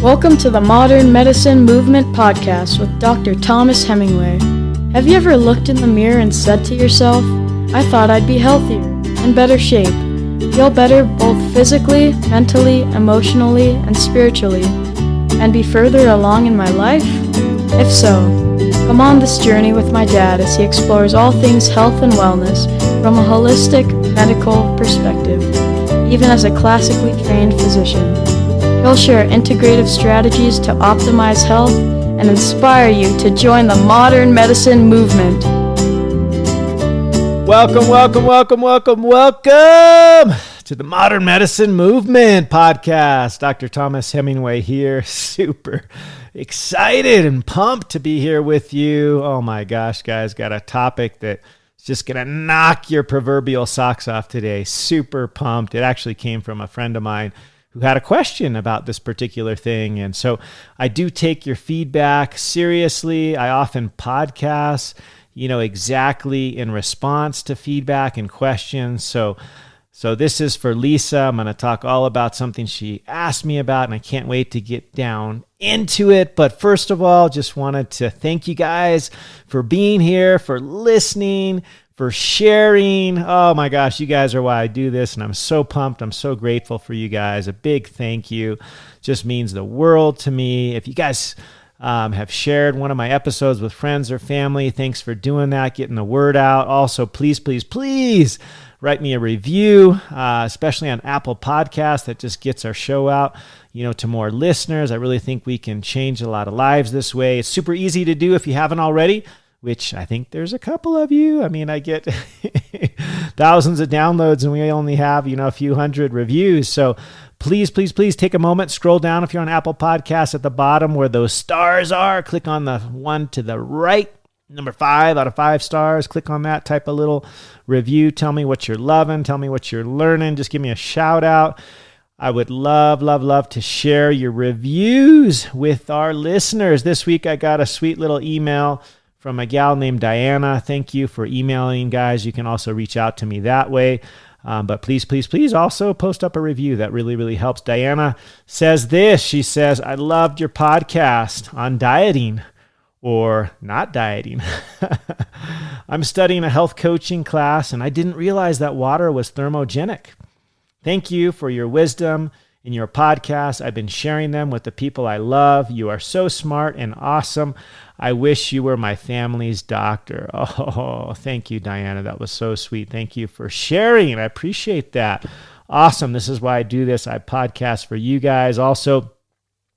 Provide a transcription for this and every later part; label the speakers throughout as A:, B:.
A: Welcome to the Modern Medicine Movement Podcast with Dr. Thomas Hemingway. Have you ever looked in the mirror and said to yourself, I thought I'd be healthier, in better shape, feel better both physically, mentally, emotionally, and spiritually, and be further along in my life? If so, come on this journey with my dad as he explores all things health and wellness from a holistic medical perspective, even as a classically trained physician. He'll share integrative strategies to optimize health and inspire you to join the modern medicine movement.
B: Welcome to the Modern Medicine Movement Podcast. Dr. Thomas Hemingway here. Super excited and pumped to be here with you. Oh my gosh, guys, got a topic that's just going to knock your proverbial socks off today. Super pumped. It actually came from a friend of mine who had a question about this particular thing. And so I do take your feedback seriously. I often podcast, exactly in response to feedback and questions. So this is for Lisa. I'm going to talk all about something she asked me about, and I can't wait to get down into it. But first of all, just wanted to thank you guys for being here, for listening, for sharing. Oh my gosh, you guys are why I do this, and I'm so pumped. I'm so grateful for you guys. A big thank you. Just means the world to me. If you guys have shared one of my episodes with friends or family, thanks for doing that, getting the word out. Also, please write me a review, especially on Apple Podcasts. That just gets our show out, to more listeners. I really think we can change a lot of lives this way. It's super easy to do if you haven't already, which I think there's a couple of you. I mean, I get thousands of downloads and we only have, a few hundred reviews. So please take a moment, scroll down if you're on Apple Podcasts at the bottom where those stars are. Click on the one to the right, number 5 out of 5 stars. Click on that, type a little review. Tell me what you're loving. Tell me what you're learning. Just give me a shout out. I would love to share your reviews with our listeners. This week I got a sweet little email from a gal named Diana. Thank you for emailing, guys. You can also reach out to me that way. But please also post up a review. That really helps. Diana says this. She says, I loved your podcast on dieting or not dieting. I'm studying a health coaching class, and I didn't realize that water was thermogenic. Thank you for your wisdom in your podcast. I've been sharing them with the people I love. You are so smart and awesome. I wish you were my family's doctor. Oh, thank you, Diana. That was so sweet. Thank you for sharing. I appreciate that. Awesome. This is why I do this. I podcast for you guys. Also,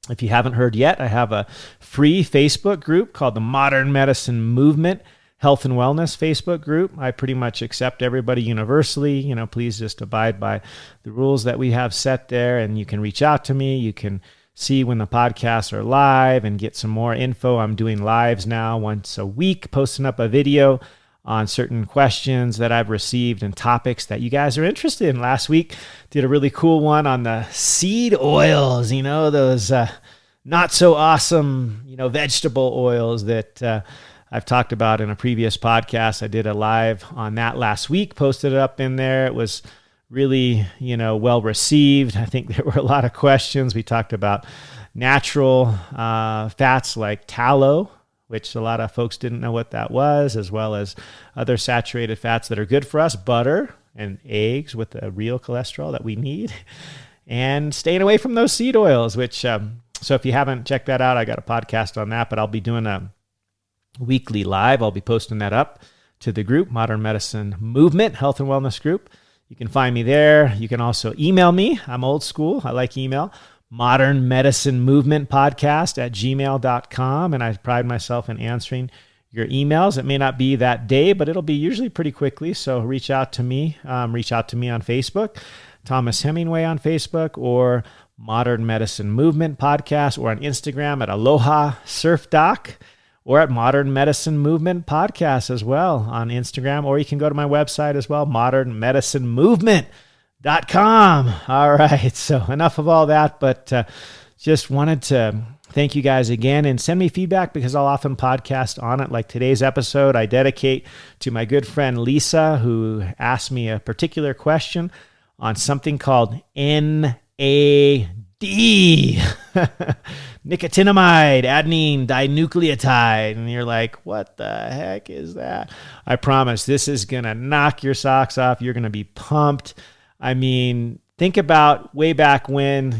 B: if you haven't heard yet, I have a free Facebook group called the Modern Medicine Movement Health and Wellness Facebook group. I pretty much accept everybody universally. Please just abide by the rules that we have set there, and you can reach out to me. You can see when the podcasts are live and get some more info. I'm doing lives now once a week, posting up a video on certain questions that I've received and topics that you guys are interested in. Last week, did a really cool one on the seed oils, those not so awesome, vegetable oils that I've talked about in a previous podcast. I did a live on that last week, posted it up in there. It was really, well received. I think there were a lot of questions. We talked about natural fats like tallow, which a lot of folks didn't know what that was, as well as other saturated fats that are good for us, butter and eggs with the real cholesterol that we need, and staying away from those seed oils, which, so if you haven't checked that out, I got a podcast on that, but I'll be doing a weekly live. I'll be posting that up to the group, Modern Medicine Movement Health and Wellness Group. You can find me there. You can also email me. I'm old school. I like email. Modern Medicine Movement Podcast at gmail.com. And I pride myself in answering your emails. It may not be that day, but it'll be usually pretty quickly. So reach out to me. Reach out to me on Facebook, Thomas Hemingway on Facebook, or Modern Medicine Movement Podcast, or on Instagram at Aloha Surf Doc, or at Modern Medicine Movement Podcast as well on Instagram, or you can go to my website as well, modernmedicinemovement.com. All right, so enough of all that, but just wanted to thank you guys again and send me feedback because I'll often podcast on it. Like today's episode, I dedicate to my good friend Lisa, who asked me a particular question on something called NAD. nicotinamide, adenine dinucleotide. And you're like, what the heck is that? I promise this is going to knock your socks off. You're going to be pumped. I mean, think about way back when,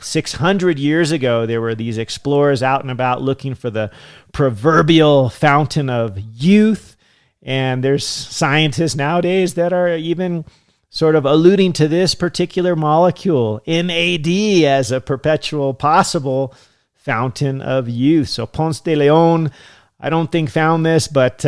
B: 600 years ago, there were these explorers out and about looking for the proverbial fountain of youth. And there's scientists nowadays that are even sort of alluding to this particular molecule, NAD, as a perpetual possible fountain of youth. So Ponce de Leon, I don't think found this, but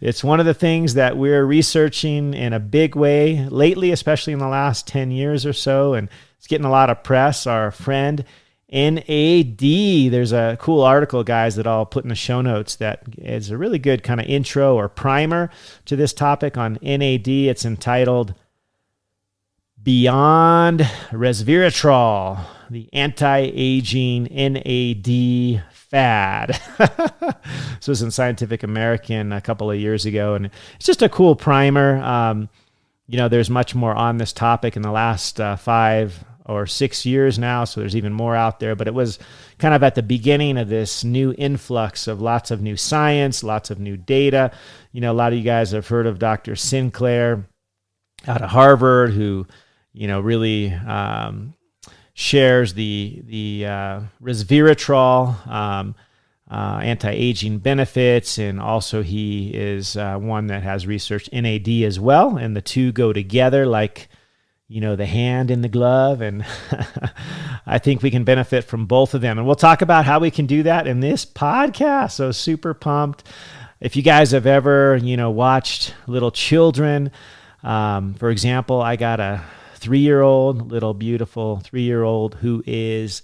B: it's one of the things that we're researching in a big way lately, especially in the last 10 years or so, and it's getting a lot of press. Our friend NAD, there's a cool article, guys, that I'll put in the show notes that is a really good kind of intro or primer to this topic on NAD. It's entitled Beyond Resveratrol, the Anti-Aging NAD Fad. This was in Scientific American a couple of years ago, and it's just a cool primer. There's much more on this topic in the last 5 or 6 years now, so there's even more out there. But it was kind of at the beginning of this new influx of lots of new science, lots of new data. A lot of you guys have heard of Dr. Sinclair out of Harvard, who, really shares the resveratrol anti-aging benefits, and also he is one that has researched NAD as well, and the two go together like the hand in the glove, and I think we can benefit from both of them. And we'll talk about how we can do that in this podcast. So super pumped. If you guys have ever, watched little children, for example, I got a 3-year-old, little beautiful 3-year-old who is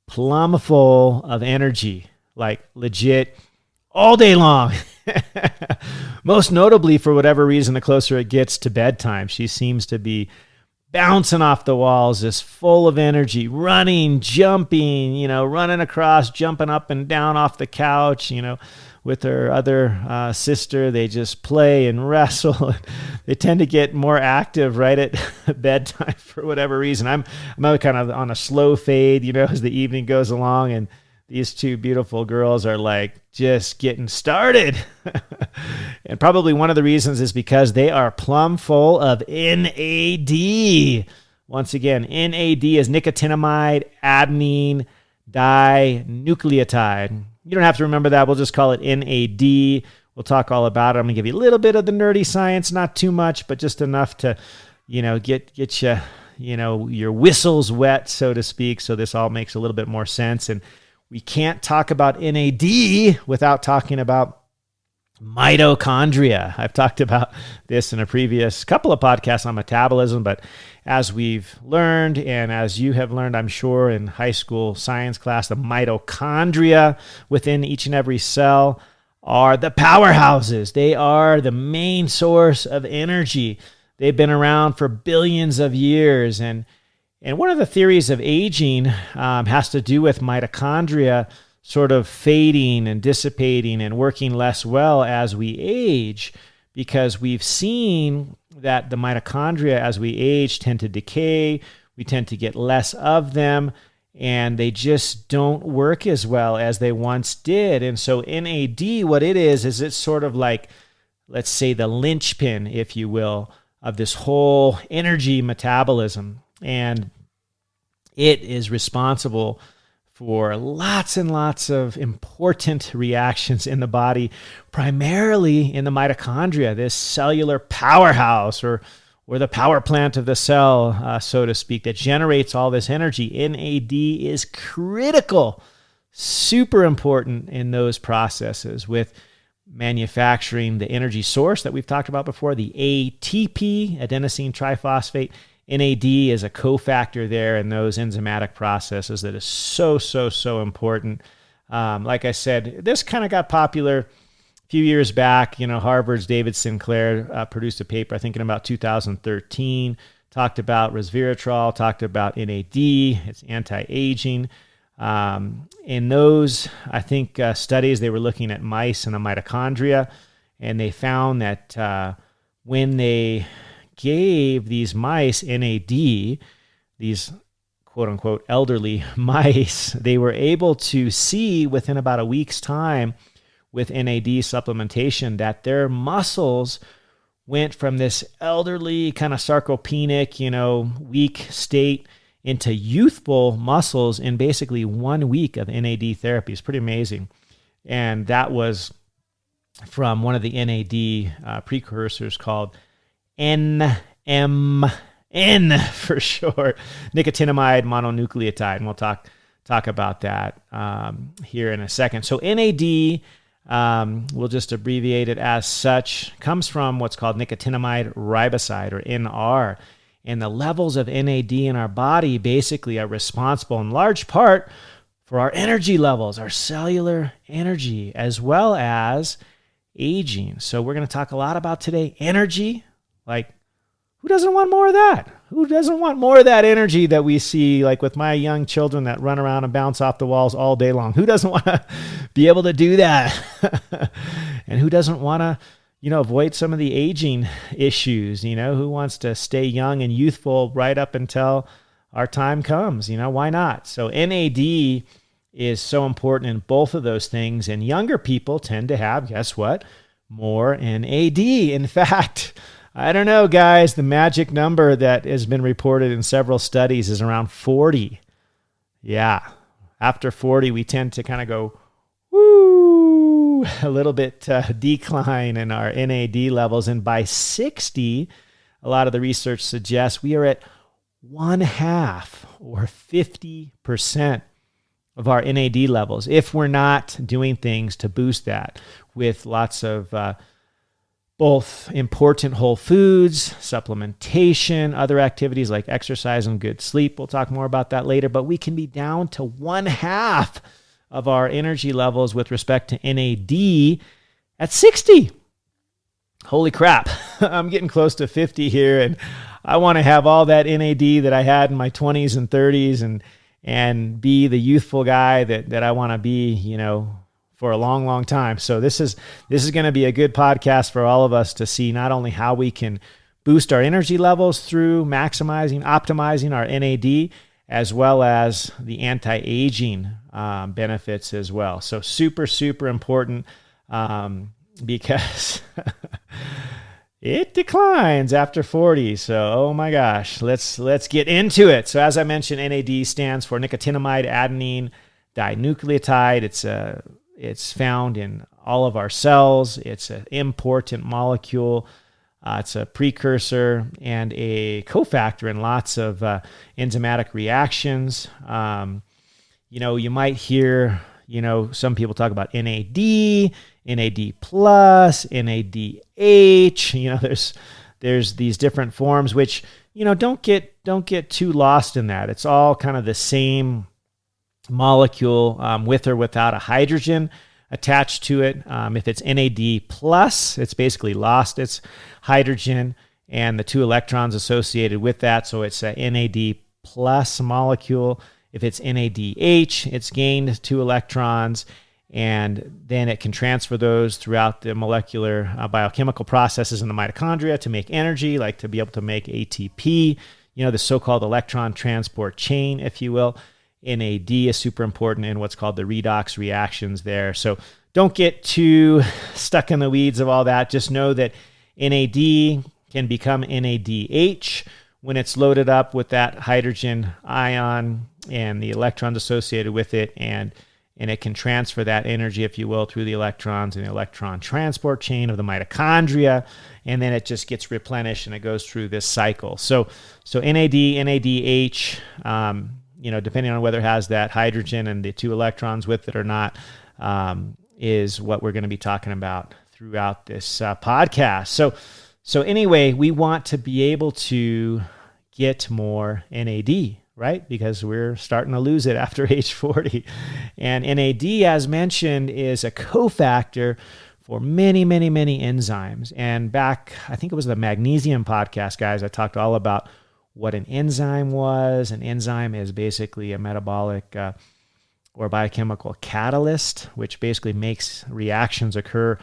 B: plumb full of energy, like legit all day long. Most notably, for whatever reason, the closer it gets to bedtime, she seems to be bouncing off the walls, just full of energy, running, jumping, running across, jumping up and down off the couch, with her other sister. They just play and wrestle. They tend to get more active right at bedtime for whatever reason. I'm kind of on a slow fade, as the evening goes along, and these two beautiful girls are like just getting started. And probably one of the reasons is because they are plumb full of NAD. Once again, NAD is nicotinamide adenine dinucleotide. You don't have to remember that. We'll just call it NAD. We'll talk all about it. I'm going to give you a little bit of the nerdy science, not too much, but just enough to, get you, your whistles wet, so to speak. So this all makes a little bit more sense. And we can't talk about NAD without talking about mitochondria. I've talked about this in a previous couple of podcasts on metabolism, but as we've learned, and as you have learned, I'm sure, in high school science class, the mitochondria within each and every cell are the powerhouses. They are the main source of energy. They've been around for billions of years, and one of the theories of aging has to do with mitochondria sort of fading and dissipating and working less well as we age, because we've seen that the mitochondria as we age tend to decay. We tend to get less of them, and they just don't work as well as they once did. And so NAD, what it is it's sort of like, let's say, the linchpin, if you will, of this whole energy metabolism. And it is responsible for lots and lots of important reactions in the body, primarily in the mitochondria, this cellular powerhouse or the power plant of the cell, so to speak, that generates all this energy. NAD is critical, super important in those processes with manufacturing the energy source that we've talked about before, the ATP, adenosine triphosphate. NAD is a cofactor there in those enzymatic processes that is so important. Like I said, this kind of got popular a few years back. Harvard's David Sinclair produced a paper, I think in about 2013, talked about resveratrol, talked about NAD, it's anti-aging. In those, I think, studies, they were looking at mice and the mitochondria, and they found that when they gave these mice NAD, these quote unquote elderly mice, they were able to see within about a week's time with NAD supplementation that their muscles went from this elderly kind of sarcopenic, weak state into youthful muscles in basically 1 week of NAD therapy. It's pretty amazing. And that was from one of the NAD precursors called NMN for short, nicotinamide mononucleotide. And we'll talk about that here in a second. So NAD, we'll just abbreviate it as such, comes from what's called nicotinamide riboside, or NR. And the levels of NAD in our body basically are responsible in large part for our energy levels, our cellular energy, as well as aging. So we're going to talk a lot about today energy. Like, who doesn't want more of that? Who doesn't want more of that energy that we see, like with my young children that run around and bounce off the walls all day long? Who doesn't want to be able to do that? And who doesn't want to, avoid some of the aging issues? Who wants to stay young and youthful right up until our time comes? Why not? So NAD is so important in both of those things. And younger people tend to have, guess what? More NAD. In fact, I don't know, guys, the magic number that has been reported in several studies is around 40. Yeah. After 40, we tend to kind of go, woo, a little bit decline in our NAD levels. And by 60, a lot of the research suggests we are at 1/2 or 50% of our NAD levels if we're not doing things to boost that with lots of both important whole foods, supplementation, other activities like exercise and good sleep. We'll talk more about that later, but we can be down to 1/2 of our energy levels with respect to NAD at 60. Holy crap. I'm getting close to 50 here, and I want to have all that NAD that I had in my 20s and 30s and be the youthful guy that I want to be, for a long, long time. So this is going to be a good podcast for all of us to see not only how we can boost our energy levels through optimizing our NAD, as well as the anti-aging benefits as well. So super, super important because it declines after 40. So, oh my gosh, let's get into it. So as I mentioned, NAD stands for nicotinamide adenine dinucleotide. It's found in all of our cells. It's an important molecule. It's a precursor and a cofactor in lots of enzymatic reactions. You might hear, some people talk about NAD, NAD plus, NADH. There's these different forms, which don't get too lost in that. It's all kind of the same molecule with or without a hydrogen attached to it. If it's NAD plus, it's basically lost its hydrogen and the 2 electrons associated with that. So it's a NAD plus molecule. If it's NADH, it's gained 2 electrons, and then it can transfer those throughout the molecular biochemical processes in the mitochondria to make energy, like to be able to make ATP, the so-called electron transport chain, if you will. NAD is super important in what's called the redox reactions there. So don't get too stuck in the weeds of all that. Just know that NAD can become NADH when it's loaded up with that hydrogen ion and the electrons associated with it, and it can transfer that energy, if you will, through the electrons and the electron transport chain of the mitochondria, and then it just gets replenished and it goes through this cycle. So NAD, NADH, depending on whether it has that hydrogen and the 2 electrons with it or not, is what we're going to be talking about throughout this podcast. So anyway, we want to be able to get more NAD, right? Because we're starting to lose it after age 40. And NAD, as mentioned, is a cofactor for many, many, many enzymes. And back, I think it was the magnesium podcast, guys, I talked all about what an enzyme was. An enzyme is basically a metabolic or biochemical catalyst, which basically makes reactions occur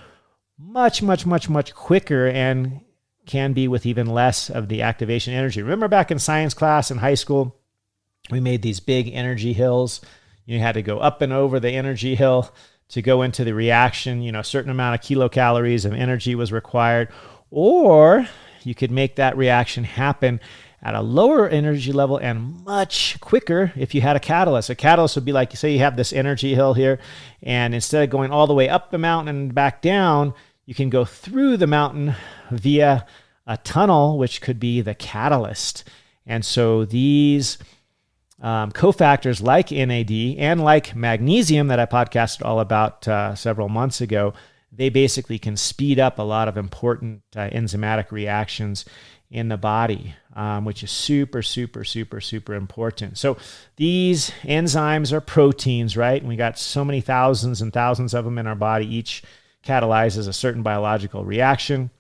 B: much, much, much, much quicker and can be with even less of the activation energy. Remember back in science class in high school We made these big energy hills. You had to go up and over the energy hill to go into the reaction. A certain amount of kilocalories of energy was required. Or you could make that reaction happen at a lower energy level and much quicker if you had a catalyst. A catalyst would be like, say you have this energy hill here, and instead of going all the way up the mountain and back down, you can go through the mountain via a tunnel, which could be the catalyst. And so these cofactors like NAD and like magnesium that I podcasted all about several months ago, they basically can speed up a lot of important enzymatic reactions in the body, which is super, super, super, super important. So these enzymes are proteins, right? And we got so many thousands and thousands of them in our body. Each catalyzes a certain biological reaction.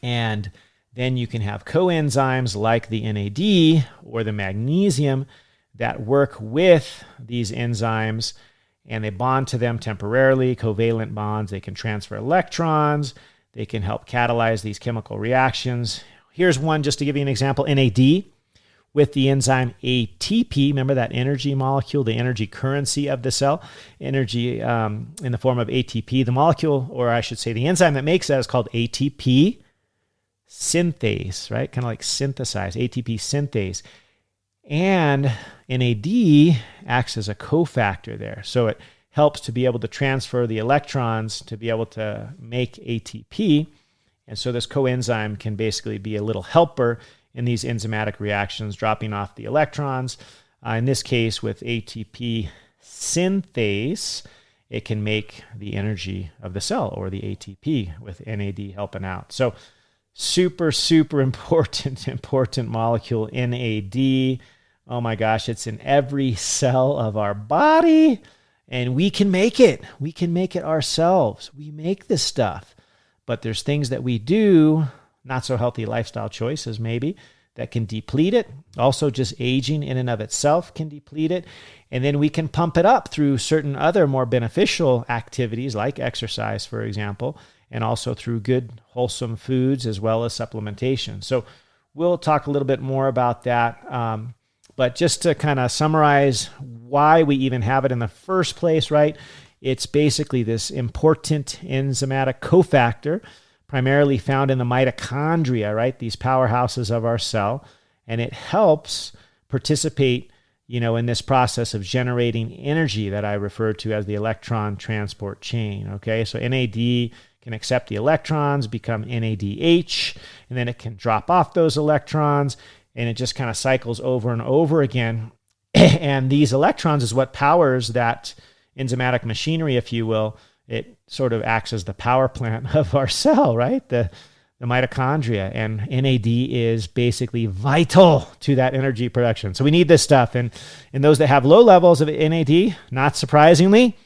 B: And then you can have coenzymes like the NAD or the magnesium that work with these enzymes, and they bond to them temporarily, covalent bonds. They can transfer electrons. They can help catalyze these chemical reactions. Here's one just to give you an example. NAD with the enzyme ATP, remember that energy molecule, the energy currency of the cell, energy in the form of ATP. The molecule, or I should say the enzyme that makes that is called ATP synthase, right? Kind of like synthesize, ATP synthase. And NAD acts as a cofactor there. So it helps to be able to transfer the electrons to be able to make ATP. And so this coenzyme can basically be a little helper in these enzymatic reactions, dropping off the electrons. In this case, with ATP synthase, it can make the energy of the cell, or the ATP, with NAD helping out. So super, super important molecule, NAD. Oh my gosh, it's in every cell of our body, and we can make it. We can make it ourselves. We make this stuff. But there's things that we do, not so healthy lifestyle choices maybe, that can deplete it. Also, just aging in and of itself can deplete it. And then we can pump it up through certain other more beneficial activities like exercise, for example, and also through good, wholesome foods as well as supplementation. So we'll talk a little bit more about that. But just to kind of summarize why we even have it in the first place, right? It's basically this important enzymatic cofactor, primarily found in the mitochondria, right? These powerhouses of our cell. And it helps participate, in this process of generating energy that I refer to as the electron transport chain, okay? So NAD can accept the electrons, become NADH, and then it can drop off those electrons, and it just kind of cycles over and over again. And these electrons is what powers that enzymatic machinery, if you will. It sort of acts as the power plant of our cell, right? The mitochondria. And NAD is basically vital to that energy production. So we need this stuff. And in those that have low levels of NAD, not surprisingly,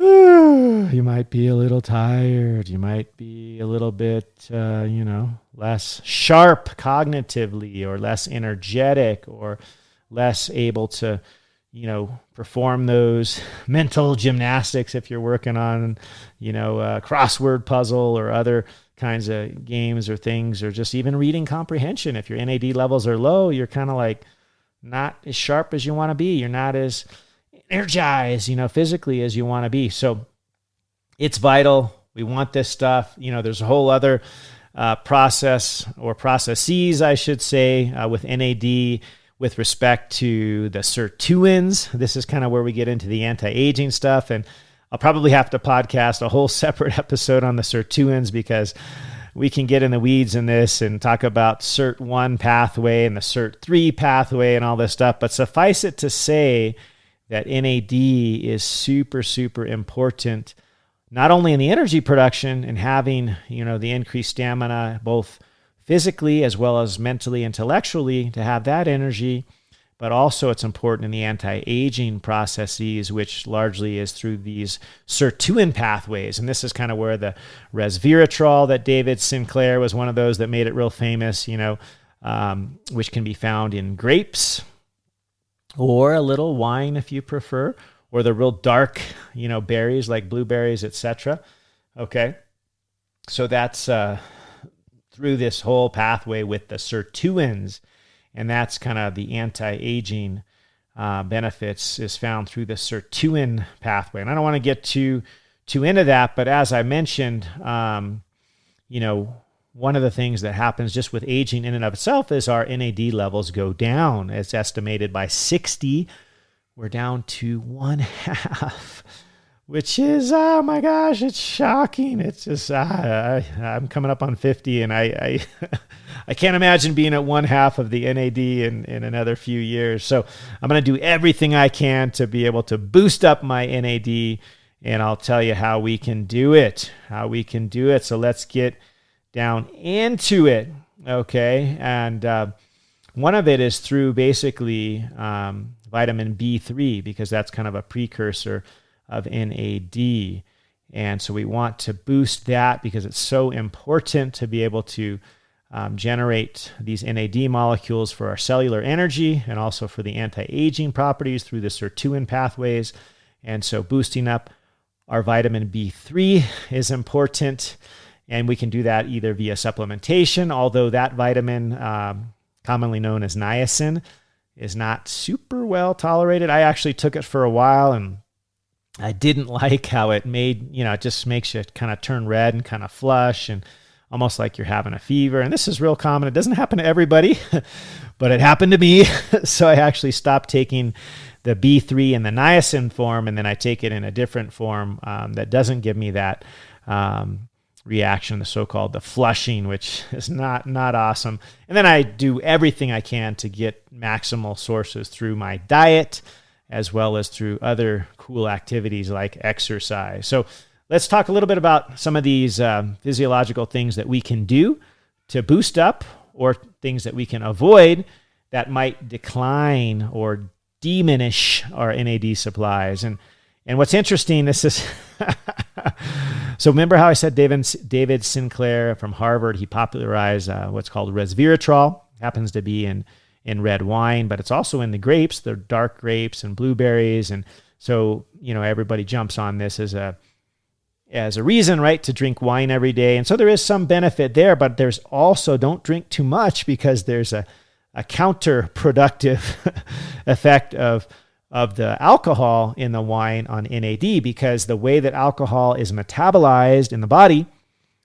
B: you might be a little tired. You might be a little bit, less sharp cognitively, or less energetic, or less able to, perform those mental gymnastics if you're working on, a crossword puzzle or other kinds of games or things, or just even reading comprehension. If your NAD levels are low, you're kind of like not as sharp as you want to be. You're not as energized, physically as you want to be. So it's vital. We want this stuff. There's a whole other process, or processes, I should say, with NAD with respect to the sirtuins. This is kind of where we get into the anti-aging stuff. And I'll probably have to podcast a whole separate episode on the sirtuins, because we can get in the weeds in this and talk about SIRT1 pathway and the SIRT3 pathway and all this stuff. But suffice it to say that NAD is super, super important, not only in the energy production and having, the increased stamina, both physically as well as mentally, intellectually, to have that energy, but also it's important in the anti-aging processes, which largely is through these sirtuin pathways. And this is kind of where the Resveratrol that David Sinclair was one of those that made it real famous, which can be found in grapes, or a little wine if you prefer, or the real dark, berries like blueberries, etc. Okay, so that's through this whole pathway with the sirtuins. and that's kind of the anti-aging benefits is found through the sirtuin pathway. And I don't want to get too into that, but as I mentioned, one of the things that happens just with aging in and of itself is our NAD levels go down. It's estimated by 60, we're down to 1/2, which is, oh my gosh, it's shocking. It's just, I'm coming up on 50, and I I can't imagine being at 1/2 of the NAD in another few years. So I'm going to do everything I can to be able to boost up my NAD, and I'll tell you how we can do it. So let's get down into it, okay? And one of it is through basically vitamin B3, because that's kind of a precursor of NAD. And so we want to boost that because it's so important to be able to generate these NAD molecules for our cellular energy and also for the anti-aging properties through the sirtuin pathways. And so boosting up our vitamin B3 is important, and we can do that either via supplementation, although that vitamin, commonly known as niacin, is not super well tolerated. I actually took it for a while, and I didn't like how it made, it just makes you kind of turn red and kind of flush and almost like you're having a fever. And this is real common. It doesn't happen to everybody, but it happened to me. So I actually stopped taking the B3 in the niacin form, and then I take it in a different form that doesn't give me that reaction, the so-called the flushing, which is not awesome. And then I do everything I can to get maximal sources through my diet, as well as through other cool activities like exercise. So let's talk a little bit about some of these physiological things that we can do to boost up, or things that we can avoid that might decline or diminish our NAD supplies. And what's interesting, this is so remember how I said David Sinclair from Harvard, he popularized what's called resveratrol. Happens to be in red wine, but it's also in the grapes, the dark grapes and blueberries. And so, everybody jumps on this as a reason, right, to drink wine every day. And so there is some benefit there, but there's also, don't drink too much, because there's a counterproductive effect of the alcohol in the wine on NAD, because the way that alcohol is metabolized in the body,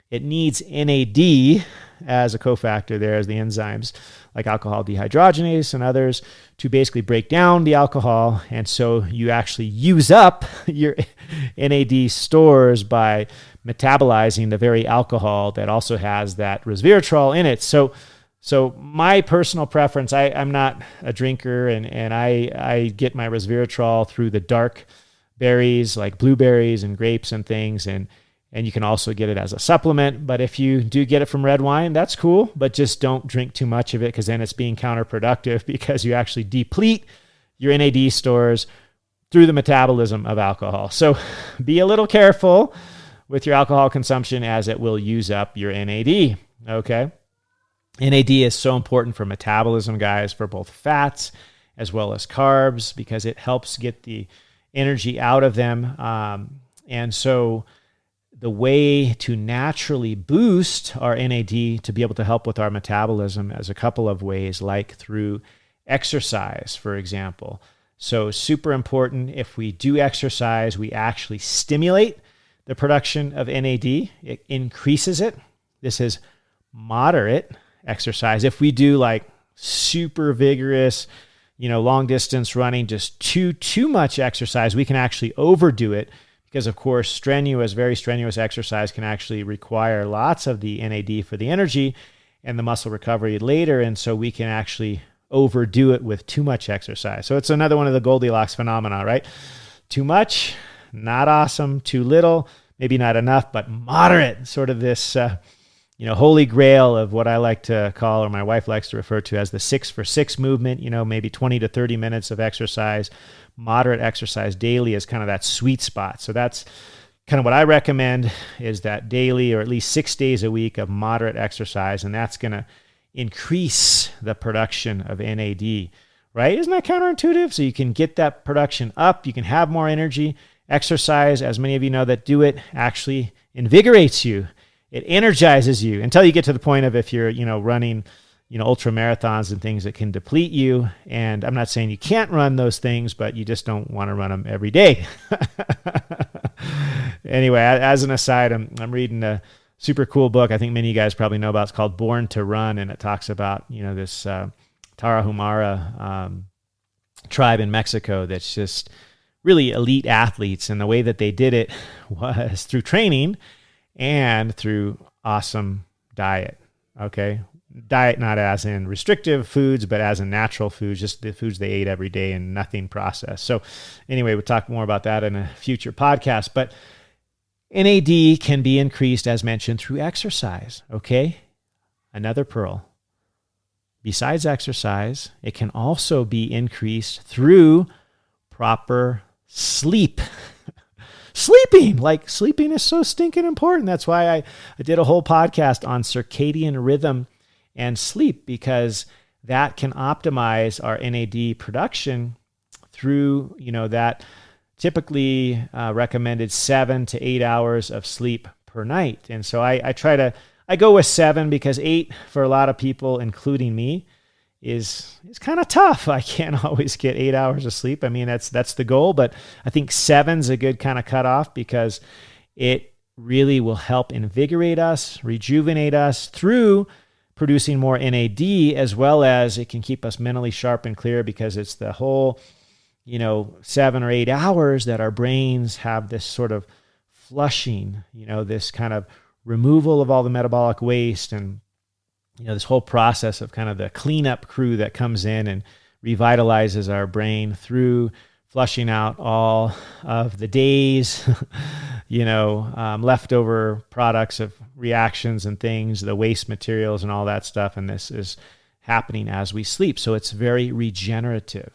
B: it needs NAD as a cofactor there, as the enzymes like alcohol dehydrogenase and others, to basically break down the alcohol. And so you actually use up your NAD stores by metabolizing the very alcohol that also has that resveratrol in it. So my personal preference, I'm not a drinker, and I get my resveratrol through the dark berries like blueberries and grapes and things, and you can also get it as a supplement. But if you do get it from red wine, that's cool, but just don't drink too much of it, because then it's being counterproductive, because you actually deplete your NAD stores through the metabolism of alcohol. So be a little careful with your alcohol consumption, as it will use up your NAD, okay? NAD is so important for metabolism, guys, for both fats as well as carbs, because it helps get the energy out of them. And so the way to naturally boost our NAD to be able to help with our metabolism is a couple of ways, like through exercise, for example. So super important, if we do exercise, we actually stimulate the production of NAD. It increases it. This is moderate exercise. If we do like super vigorous, long distance running, just too much exercise, we can actually overdo it, because of course very strenuous exercise can actually require lots of the NAD for the energy and the muscle recovery later. And so we can actually overdo it with too much exercise. So it's another one of the Goldilocks phenomena, right? Too much, not awesome. Too little, maybe not enough, but moderate, sort of this holy grail of what I like to call, or my wife likes to refer to as the 6 for 6 movement, maybe 20 to 30 minutes of exercise. Moderate exercise daily is kind of that sweet spot. So that's kind of what I recommend, is that daily, or at least 6 days a week of moderate exercise, and that's going to increase the production of NAD, right? Isn't that counterintuitive? So you can get that production up, you can have more energy. Exercise, as many of you know that do it, actually invigorates you. It energizes you until you get to the point of, if you're, running, ultra marathons and things that can deplete you. And I'm not saying you can't run those things, but you just don't want to run them every day. Anyway, as an aside, I'm reading a super cool book. I think many of you guys probably know about. It's called Born to Run, and it talks about this Tarahumara tribe in Mexico that's just really elite athletes, and the way that they did it was through training and through awesome diet. Okay, diet not as in restrictive foods, but as in natural foods, just the foods they ate every day and nothing processed. So anyway, we'll talk more about that in a future podcast. But NAD can be increased, as mentioned, through exercise. Okay, another pearl. Besides exercise, it can also be increased through proper sleep. Sleeping is so stinking important. That's why I did a whole podcast on circadian rhythm and sleep, because that can optimize our NAD production through, that typically recommended 7 to 8 hours of sleep per night. And so I go with 7 because 8 for a lot of people, including me, is kind of tough. I can't always get 8 hours of sleep. I mean, that's the goal, but I think 7's a good kind of cutoff because it really will help invigorate us, rejuvenate us through producing more NAD, as well as it can keep us mentally sharp and clear, because it's the whole 7 or 8 hours that our brains have this sort of flushing, this kind of removal of all the metabolic waste, and this whole process of kind of the cleanup crew that comes in and revitalizes our brain through flushing out all of the days, leftover products of reactions and things, the waste materials and all that stuff. And this is happening as we sleep. So it's very regenerative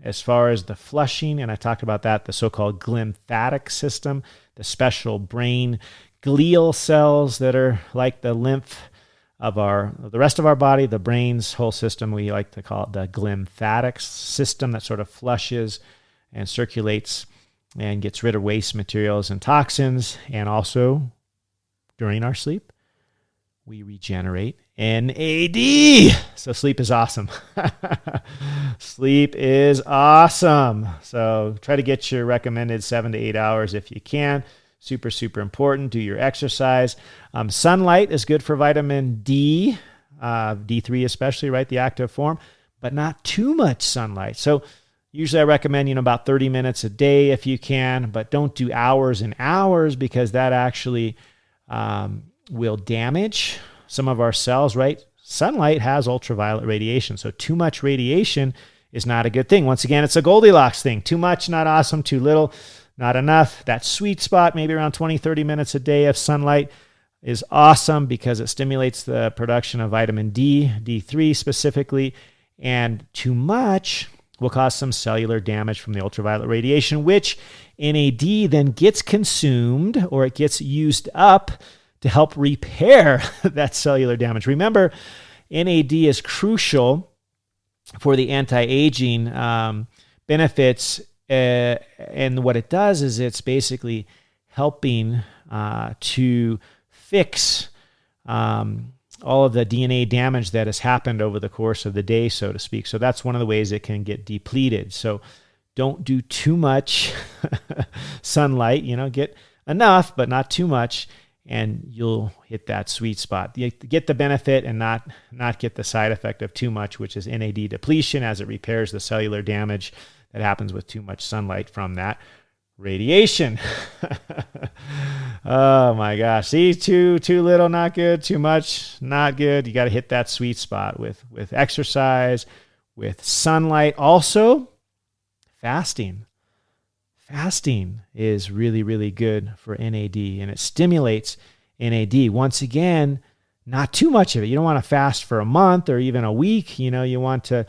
B: as far as the flushing. And I talked about that, the so-called glymphatic system, the special brain glial cells that are like the lymph of the rest of our body, the brain's whole system. We like to call it the glymphatic system, that sort of flushes and circulates and gets rid of waste materials and toxins. And also, during our sleep, we regenerate NAD. So sleep is awesome. Sleep is awesome. So try to get your recommended 7 to 8 hours if you can. Super, super important. Do your exercise. Sunlight is good for vitamin D, D3 especially, right? The active form, but not too much sunlight. So usually I recommend, about 30 minutes a day if you can, but don't do hours and hours, because that actually will damage some of our cells, right? Sunlight has ultraviolet radiation, so too much radiation is not a good thing. Once again, it's a Goldilocks thing. Too much, not awesome. Too little, not enough. That sweet spot, maybe around 20, 30 minutes a day of sunlight, is awesome because it stimulates the production of vitamin D, D3 specifically, and too much will cause some cellular damage from the ultraviolet radiation, which NAD then gets consumed, or it gets used up to help repair that cellular damage. Remember, NAD is crucial for the anti-aging benefits, and what it does is it's basically helping to fix all of the DNA damage that has happened over the course of the day, so to speak. So that's one of the ways it can get depleted. So don't do too much sunlight, get enough, but not too much, and you'll hit that sweet spot. You get the benefit and not get the side effect of too much, which is NAD depletion, as it repairs the cellular damage that happens with too much sunlight from that radiation. Oh my gosh. See, too little, not good. Too much, not good. You got to hit that sweet spot with exercise, with sunlight. Also, fasting. Fasting is really, really good for NAD, and it stimulates NAD. Once again, not too much of it. You don't want to fast for a month or even a week. You want to,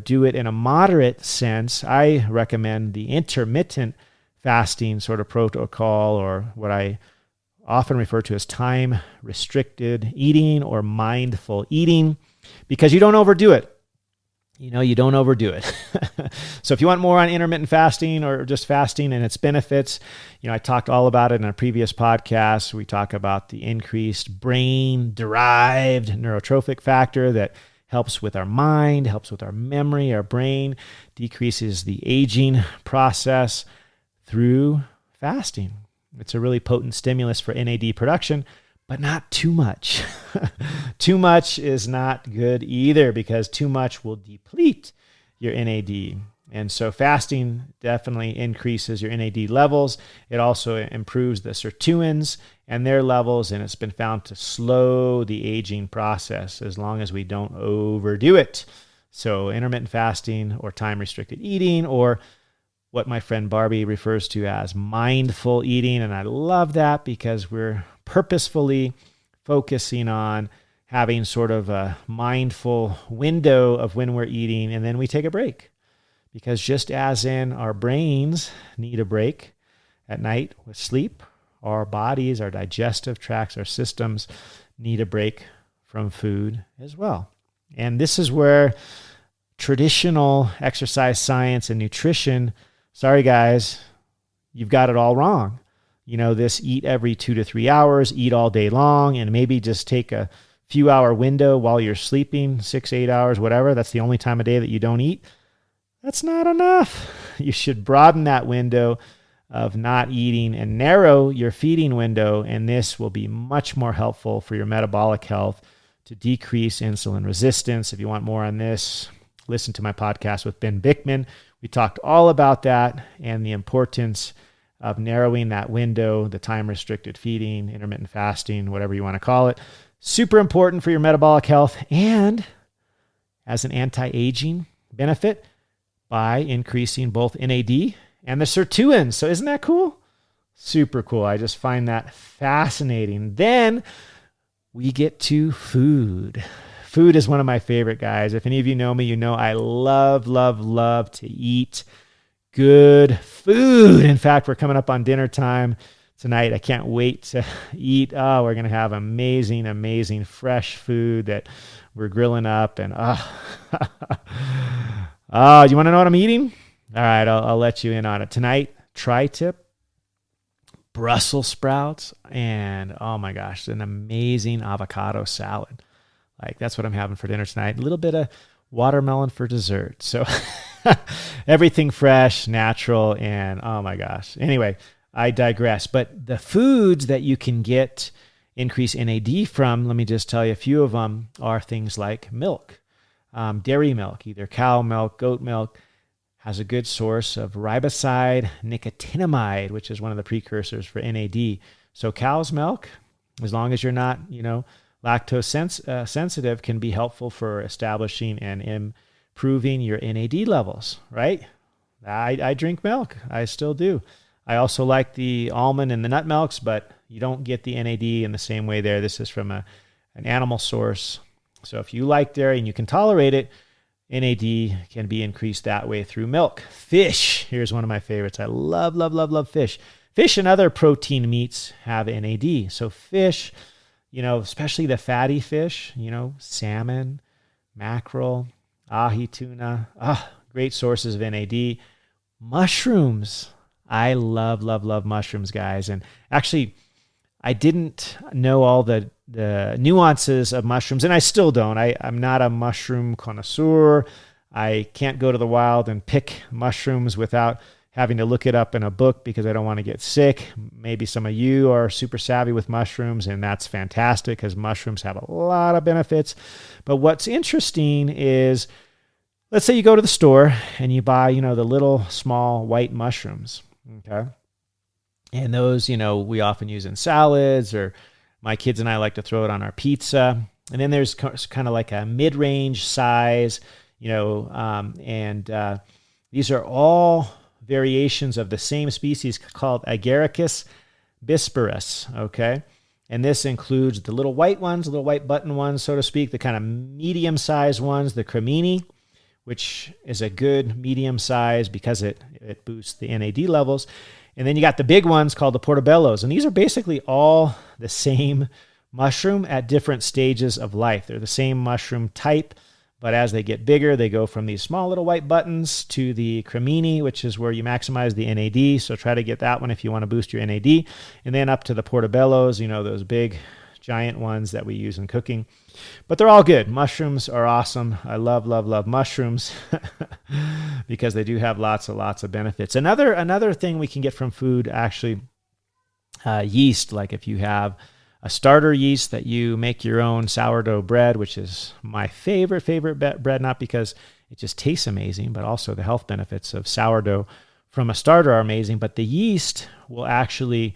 B: do it in a moderate sense. I recommend the intermittent fasting sort of protocol, or what I often refer to as time-restricted eating or mindful eating, because you don't overdo it. you don't overdo it. So if you want more on intermittent fasting or just fasting and its benefits, I talked all about it in a previous podcast. We talk about the increased brain-derived neurotrophic factor that helps with our mind, helps with our memory, our brain, decreases the aging process through fasting. It's a really potent stimulus for NAD production, but not too much. Too much is not good either, because too much will deplete your NAD. And so fasting definitely increases your NAD levels. It also improves the sirtuins and their levels, and it's been found to slow the aging process as long as we don't overdo it. So intermittent fasting or time-restricted eating, or what my friend Barbie refers to as mindful eating. And I love that because we're purposefully focusing on having sort of a mindful window of when we're eating, and then we take a break. Because just as in our brains need a break at night with sleep, our bodies, our digestive tracts, our systems need a break from food as well. And this is where traditional exercise science and nutrition, sorry guys, you've got it all wrong. This eat every 2 to 3 hours, eat all day long, and maybe just take a few hour window while you're sleeping, 6, 8 hours, whatever. That's the only time of day that you don't eat. That's not enough. You should broaden that window of not eating and narrow your feeding window, and this will be much more helpful for your metabolic health to decrease insulin resistance. If you want more on this, listen to my podcast with Ben Bickman. We talked all about that and the importance of narrowing that window, the time-restricted feeding, intermittent fasting, whatever you want to call it. Super important for your metabolic health and as an anti-aging benefit by increasing both NAD and the sirtuins. So isn't that cool? Super cool. I just find that fascinating. Then we get to food. Food is one of my favorite, guys. If any of you know me, you know I love, love, love to eat good food. In fact, we're coming up on dinner time tonight. I can't wait to eat. Oh, we're going to have amazing, amazing fresh food that we're grilling up. And you want to know what I'm eating? All right, I'll let you in on it. Tonight, tri-tip, Brussels sprouts, and oh my gosh, an amazing avocado salad. That's what I'm having for dinner tonight. A little bit of watermelon for dessert. So everything fresh, natural, and oh my gosh. Anyway, I digress. But the foods that you can get increased NAD from, let me just tell you a few of them, are things like milk. Dairy milk, either cow milk, goat milk, has a good source of riboside nicotinamide, which is one of the precursors for NAD. So cow's milk, as long as you're not, lactose sensitive, can be helpful for establishing and improving your NAD levels, right? I drink milk. I still do. I also like the almond and the nut milks, but you don't get the NAD in the same way there. This is from an animal source. So if you like dairy and you can tolerate it, NAD can be increased that way through milk. Fish, here's one of my favorites. I love, love, love, love fish. Fish and other protein meats have NAD. So fish, especially the fatty fish, salmon, mackerel, ahi tuna, great sources of NAD. Mushrooms, I love, love, love mushrooms, guys. And actually, I didn't know all the nuances of mushrooms, and I still don't. I'm not a mushroom connoisseur. I can't go to the wild and pick mushrooms without having to look it up in a book because I don't want to get sick. Maybe some of you are super savvy with mushrooms, and that's fantastic because mushrooms have a lot of benefits. But what's interesting is, let's say you go to the store and you buy, the little small white mushrooms, okay? And those, we often use in salads, or my kids and I like to throw it on our pizza. And then there's kind of like a mid-range size, and these are all variations of the same species called Agaricus Bisporus, okay? And this includes the little white ones, little white button ones, so to speak, the kind of medium-sized ones, the cremini, which is a good medium size because it boosts the NAD levels. And then you got the big ones called the portobellos. And these are basically all the same mushroom at different stages of life. They're the same mushroom type, But as they get bigger, they go from these small little white buttons to the cremini, which is where you maximize the NAD. So try to get that one if you want to boost your NAD. And then up to the portobellos, those big giant ones that we use in cooking. But they're all good. Mushrooms are awesome. I love, love, love mushrooms because they do have lots of benefits. Another thing we can get from food, actually, yeast. Like if you have a starter yeast that you make your own sourdough bread, which is my favorite bread, not because it just tastes amazing, but also the health benefits of sourdough from a starter are amazing. But the yeast will actually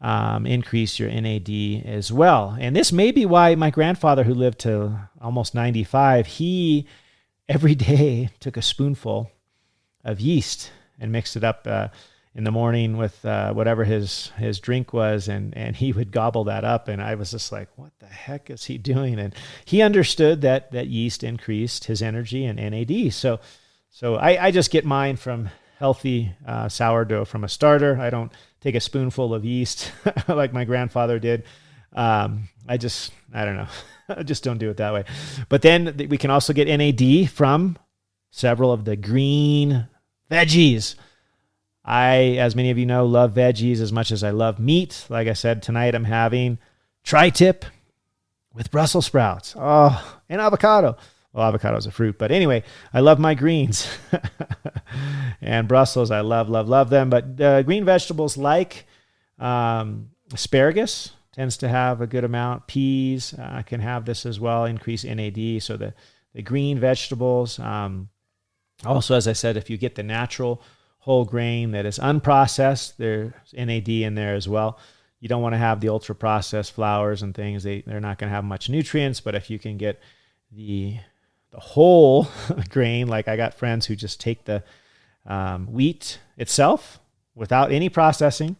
B: increase your NAD as well. And this may be why my grandfather, who lived to almost 95, he every day took a spoonful of yeast and mixed it up in the morning with whatever his drink was, and he would gobble that up. And I was just like, what the heck is he doing? And he understood that yeast increased his energy and NAD. So I just get mine from healthy sourdough from a starter. I don't take a spoonful of yeast like my grandfather did. I don't know. I just don't do it that way. But then we can also get NAD from several of the green veggies. I, as many of you know, love veggies as much as I love meat. Like I said, tonight I'm having tri-tip with Brussels sprouts. Oh, and avocado. Well, avocado is a fruit, but anyway, I love my greens. And Brussels, I love, love, love them. But green vegetables like asparagus tends to have a good amount. Peas can have this as well, increase NAD. So the green vegetables. Also, as I said, if you get the natural whole grain that is unprocessed, there's NAD in there as well. You don't want to have the ultra processed flours and things. They're not going to have much nutrients. But if you can get the whole grain, like I got friends who just take the wheat itself without any processing,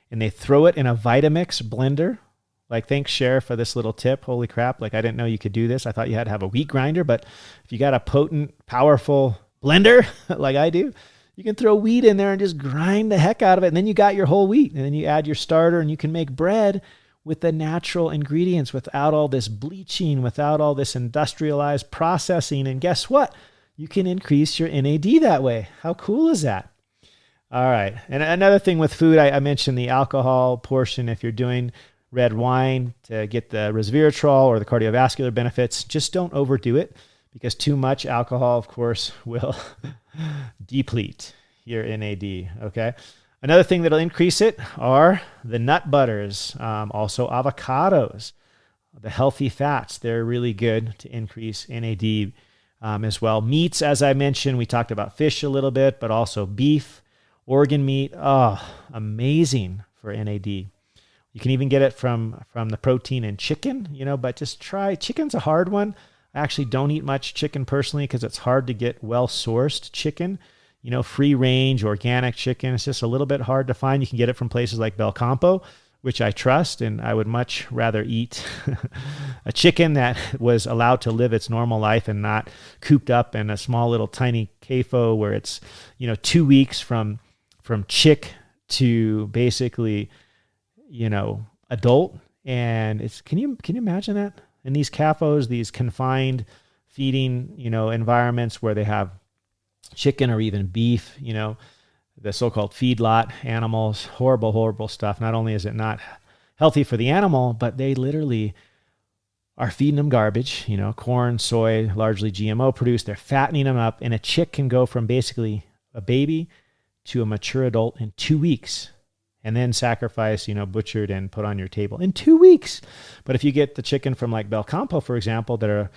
B: and they throw it in a Vitamix blender. Like, thanks, Cher, for this little tip. Holy crap. Like, I didn't know you could do this. I thought you had to have a wheat grinder. But if you got a potent, powerful blender like I do, you can throw wheat in there and just grind the heck out of it. And then you got your whole wheat. And then you add your starter, and you can make bread with the natural ingredients without all this bleaching, without all this industrialized processing. And guess what? You can increase your NAD that way. How cool is that? All right. And another thing with food, I mentioned the alcohol portion. If you're doing red wine to get the resveratrol or the cardiovascular benefits, just don't overdo it, because too much alcohol, of course, will deplete your NAD, okay? Another thing that'll increase it are the nut butters, also avocados, the healthy fats. They're really good to increase NAD as well. Meats, as I mentioned, we talked about fish a little bit, but also beef, organ meat. Oh, amazing for NAD. You can even get it from the protein in chicken, but just try. Chicken's a hard one. I actually don't eat much chicken personally because it's hard to get well-sourced chicken. Free range, organic chicken. It's just a little bit hard to find. You can get it from places like Belcampo, which I trust, and I would much rather eat a chicken that was allowed to live its normal life and not cooped up in a small little tiny CAFO where it's, 2 weeks from chick to basically, adult. And it's, can you imagine that? In these CAFOs, these confined feeding, environments where they have chicken or even beef, the so-called feedlot animals, horrible, horrible stuff. Not only is it not healthy for the animal, but they literally are feeding them garbage, corn, soy, largely GMO produced. They're fattening them up, and a chick can go from basically a baby to a mature adult in 2 weeks, and then sacrifice, butchered and put on your table in 2 weeks. But if you get the chicken from like Belcampo, for example, that are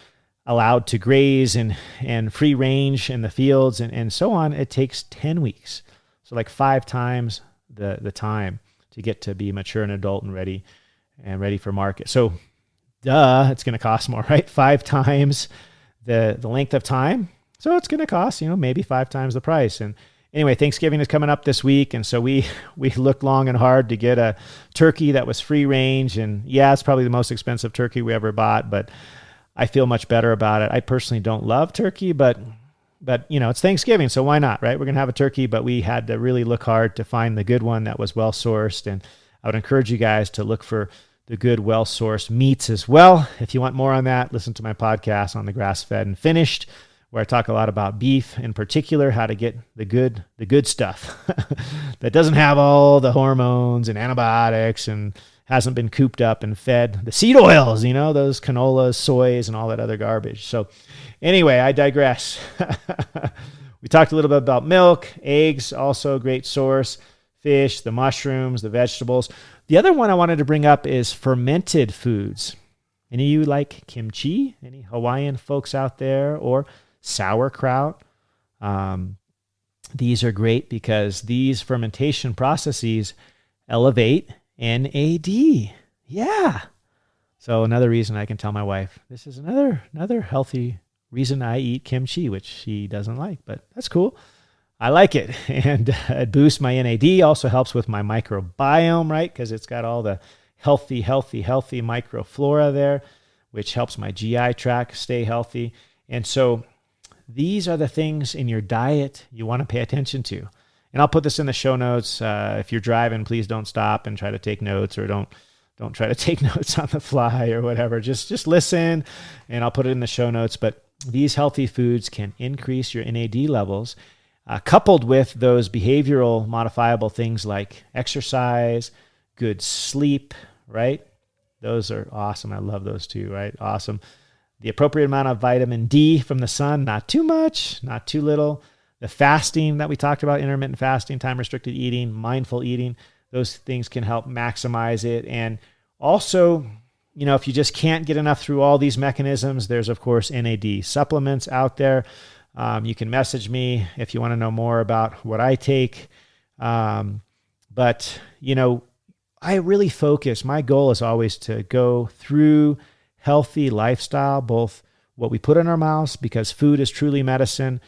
B: allowed to graze and free range in the fields and so on, it takes 10 weeks. So like 5 times the time to get to be mature and adult and ready for market. So it's going to cost more, right? 5 times the length of time. So it's going to cost, maybe 5 times the price. And anyway, Thanksgiving is coming up this week, and so we looked long and hard to get a turkey that was free range. And yeah, it's probably the most expensive turkey we ever bought, but I feel much better about it. I personally don't love turkey, but it's Thanksgiving, so why not, right? We're going to have a turkey, but we had to really look hard to find the good one that was well-sourced. And I would encourage you guys to look for the good, well-sourced meats as well. If you want more on that, listen to my podcast on the Grass-Fed and Finished, where I talk a lot about beef in particular, how to get the good stuff that doesn't have all the hormones and antibiotics and hasn't been cooped up and fed the seed oils, those canolas, soys, and all that other garbage. So anyway, I digress. We talked a little bit about milk, eggs, also a great source, fish, the mushrooms, the vegetables. The other one I wanted to bring up is fermented foods. Any of you like kimchi? Any Hawaiian folks out there? Or sauerkraut? These are great because these fermentation processes elevate NAD. Yeah. So another reason I can tell my wife, this is another healthy reason I eat kimchi, which she doesn't like, but that's cool. I like it. And it boosts my NAD, also helps with my microbiome, right? Because it's got all the healthy microflora there, which helps my GI tract stay healthy. And so these are the things in your diet you want to pay attention to. And I'll put this in the show notes. If you're driving, please don't stop and try to take notes, or don't try to take notes on the fly or whatever. Just listen, and I'll put it in the show notes. But these healthy foods can increase your NAD levels, coupled with those behavioral modifiable things like exercise, good sleep, right? Those are awesome. I love those too, right? Awesome. The appropriate amount of vitamin D from the sun, not too much, not too little. The fasting that we talked about, intermittent fasting, time-restricted eating, mindful eating, those things can help maximize it. And also, if you just can't get enough through all these mechanisms, there's, of course, NAD supplements out there. You can message me if you want to know more about what I take. But, I really focus. My goal is always to go through healthy lifestyle, both what we put in our mouths, because food is truly medicine.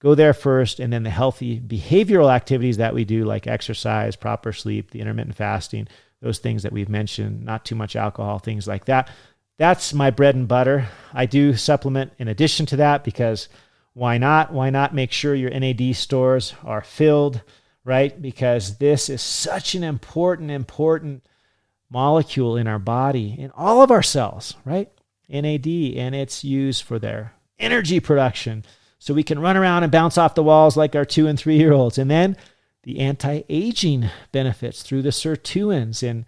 B: Go there first, and then the healthy behavioral activities that we do, like exercise, proper sleep, the intermittent fasting, those things that we've mentioned, not too much alcohol, things like that. That's my bread and butter. I do supplement in addition to that because why not? Why not make sure your NAD stores are filled, right? Because this is such an important molecule in our body, in all of our cells, right? NAD, and it's used for their energy production. So we can run around and bounce off the walls like our 2 and 3 year olds. And then the anti-aging benefits through the sirtuins. And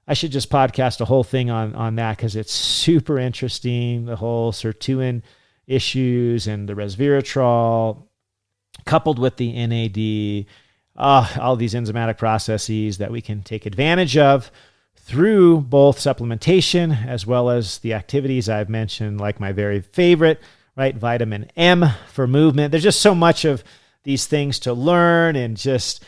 B: I should just podcast a whole thing on that because it's super interesting, the whole sirtuin issues and the resveratrol coupled with the NAD, all these enzymatic processes that we can take advantage of through both supplementation as well as the activities I've mentioned, like my very favorite, right? Vitamin M for movement. There's just so much of these things to learn and just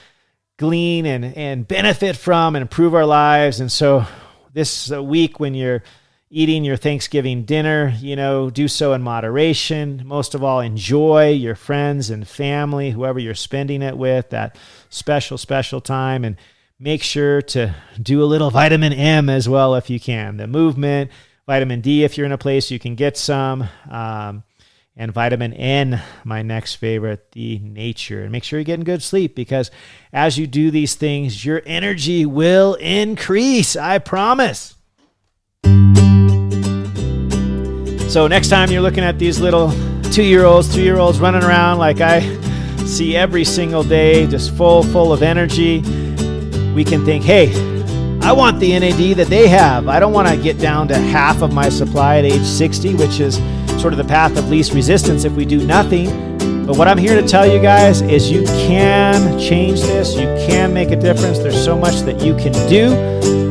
B: glean and benefit from and improve our lives. And so this week when you're eating your Thanksgiving dinner, do so in moderation. Most of all, enjoy your friends and family, whoever you're spending it with, that special time. And make sure to do a little vitamin M as well if you can. The movement, vitamin D if you're in a place you can get some, and vitamin N, my next favorite, the nature. And make sure you're getting good sleep because as you do these things, your energy will increase. I promise. So next time you're looking at these little 2-year-olds, 3-year-olds running around like I see every single day, just full of energy, we can think, hey, I want the NAD that they have. I don't want to get down to half of my supply at age 60, which is sort of the path of least resistance if we do nothing. But what I'm here to tell you guys is you can change this. You can make a difference. There's so much that you can do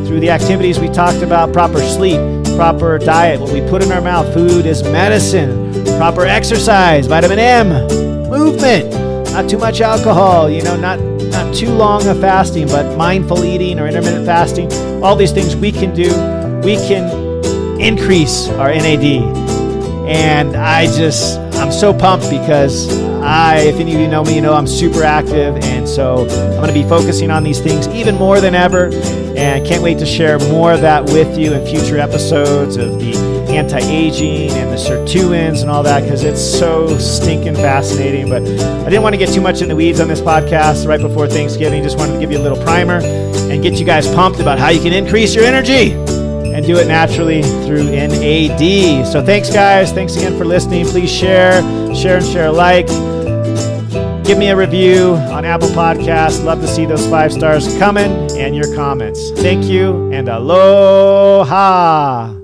B: through the activities we talked about: proper sleep, proper diet, what we put in our mouth. Food is medicine. Proper exercise, vitamin M, movement, not too much alcohol, not too long of fasting, but mindful eating or intermittent fasting. All these things we can do. We can increase our NAD. And I'm so pumped because if any of you know me, I'm super active. And so I'm going to be focusing on these things even more than ever. And can't wait to share more of that with you in future episodes of the anti-aging and the sirtuins and all that, because it's so stinking fascinating. But I didn't want to get too much in the weeds on this podcast right before Thanksgiving. Just wanted to give you a little primer and get you guys pumped about how you can increase your energy. do it naturally through NAD. So thanks, guys. Thanks again for listening. Please share alike. Give me a review on Apple Podcasts. Love to see those 5 stars coming and your comments. Thank you and aloha.